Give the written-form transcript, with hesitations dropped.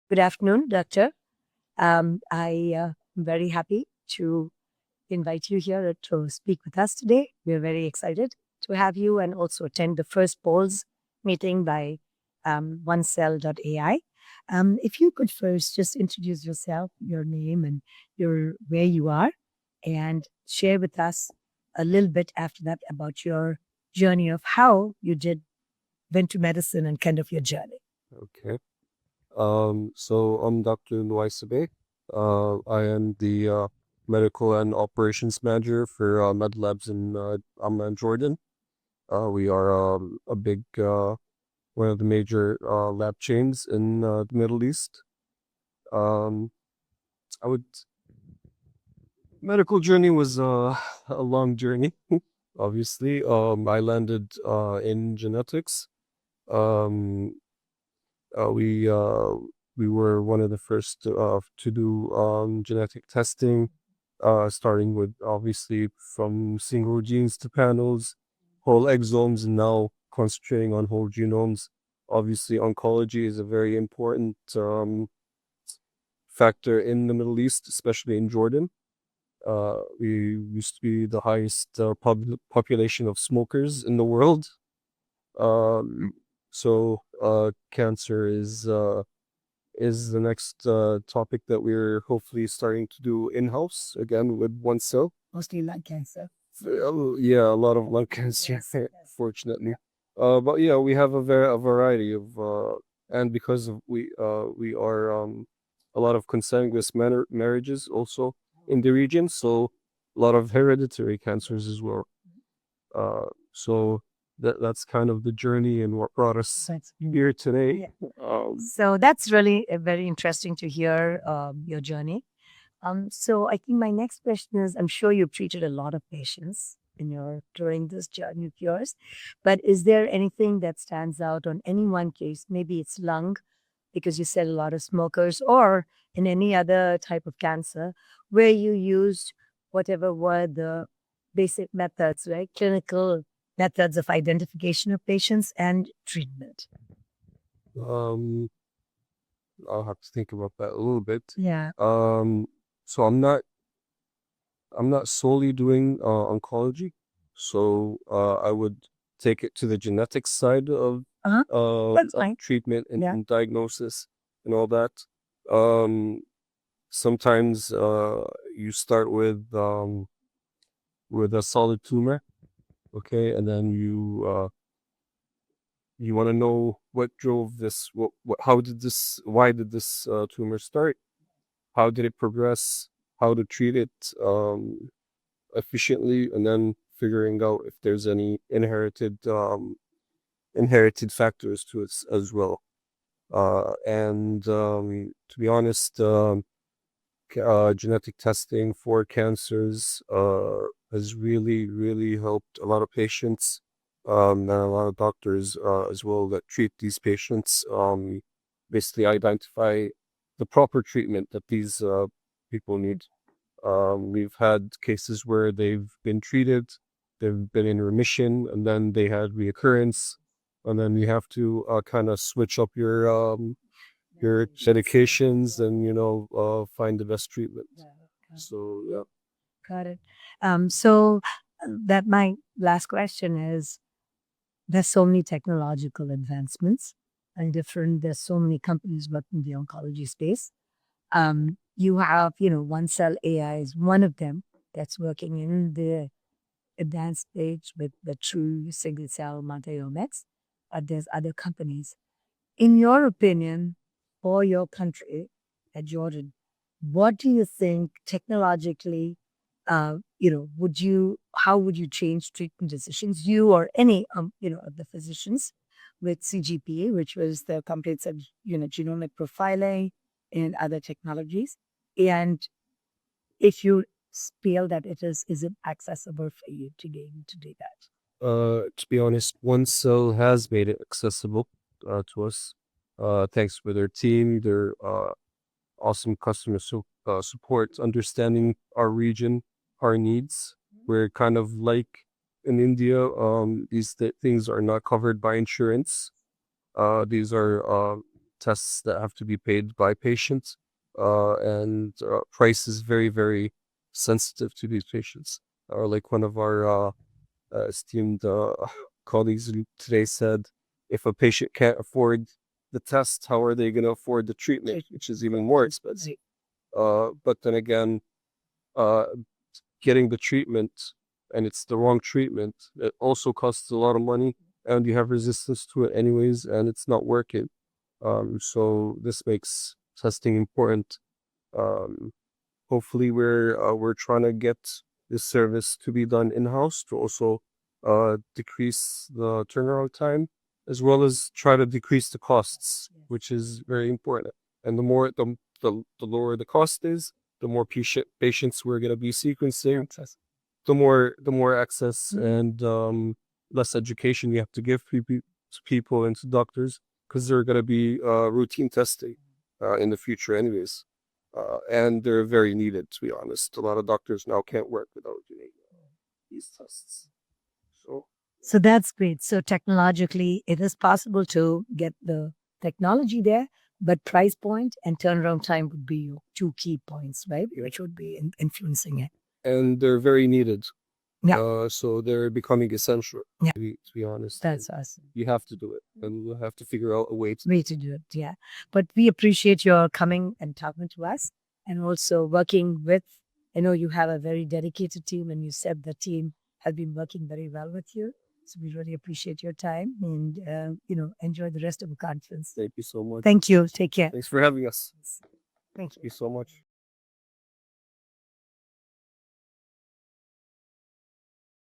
Good afternoon, Doctor. I am very happy to invite you here to speak with us today. We're very excited to have you and also attend the first polls meeting by 1Cell.ai. If you could first just introduce yourself, your name, and where you are, and share with us a little bit after that about your journey of how you went to medicine and kind of your journey. Okay. So I'm Dr. Loai Sbeih. I am the medical and operations manager for Medlabs in Amman, Jordan. We are a big one of the major lab chains in the Middle East. Um, I would medical journey was a long journey. Obviously, I landed in genetics. Um, uh, we uh, we were one of the first to do genetic testing, starting with obviously from single genes to panels, whole exomes, and now concentrating on whole genomes. Obviously, oncology is a very important factor in the Middle East, especially in Jordan. We used to be the highest population of smokers in the world. So cancer is the next topic that we're hopefully starting to do in-house again with one cell. Mostly lung cancer. Yeah, a lot of lung cancer, fortunately. But yeah, we have a variety of and because of we are a lot of consanguineous marriages also in the region, so a lot of hereditary cancers as well. So that's kind of the journey and what brought us here today. So that's really very interesting to hear your journey. So I think my next question is, I'm sure you've treated a lot of patients in your during this journey of yours, but is there anything that stands out on any one case? Maybe it's lung, because you said a lot of smokers, or in any other type of cancer, where you used whatever were the basic methods, right? Clinical methods of identification of patients and treatment. Um, I'll have to think about that a little bit. Yeah. So I'm not solely doing oncology, so I would take it to the genetics side Uh-huh. That's of fine. treatment Yeah. and diagnosis and all that. Um, Sometimes you start with a solid tumor, okay, and then you want to know what drove this, how did this, why did this tumor start? How did it progress? How to treat it efficiently, and then figuring out if there's any inherited factors to it as well. And to be honest, genetic testing for cancers has really helped a lot of patients and a lot of doctors as well that treat these patients. Basically, identify the proper treatment that these people need. We've had cases where they've been treated, they've been in remission, and then they had reoccurrence, and then you have to kind of switch up your medications and find the best treatment. So yeah. Got it. So that my last question is, there's so many technological advancements and there's so many companies working in the oncology space. You have, One Cell AI is one of them that's working in the advanced stage with the true single cell multiomics. But there's other companies. In your opinion, for your country at Jordan, what do you think technologically, how would you change treatment decisions, you or any, of the physicians with CGPA, which was the comprehensive, genomic profiling and other technologies? And if you feel that is it accessible for you to be able to do that? To be honest, one cell has made it accessible to us. Thanks for their team, their awesome customer support, understanding our region, our needs. We're kind of like in India. These things are not covered by insurance. These are tests that have to be paid by patients, and price is very, very sensitive to these patients. Or like one of our esteemed colleagues today said, if a patient can't afford the test, how are they going to afford the treatment, which is even more expensive? But then again, getting the treatment and it's the wrong treatment, it also costs a lot of money, and you have resistance to it anyways, and it's not working. So this makes testing important. Um, Hopefully, we're trying to get this service to be done in house to also decrease the turnaround time, as well as try to decrease the costs, which is very important. And the more the lower the cost is, the more patients we're gonna be sequencing, the more access and less education you have to give people and to doctors, because they're gonna be routine testing in the future anyways. And they're very needed, to be honest. A lot of doctors now can't work without doing these tests. So that's great. So technologically, it is possible to get the technology there, but price point and turnaround time would be your two key points, right? Which would be influencing it. And they're very needed. Yeah. So they're becoming essential, Yeah. to be honest. That's awesome. You have to do it, and we'll have to figure out a way to do it. Yeah. But we appreciate your coming and talking to us and also working with. I know you have a very dedicated team, and you said the team has been working very well with you. So we really appreciate your time and, enjoy the rest of the conference. Thank you so much. Thank you. Take care. Thanks for having us. Thank you. Thank you so much.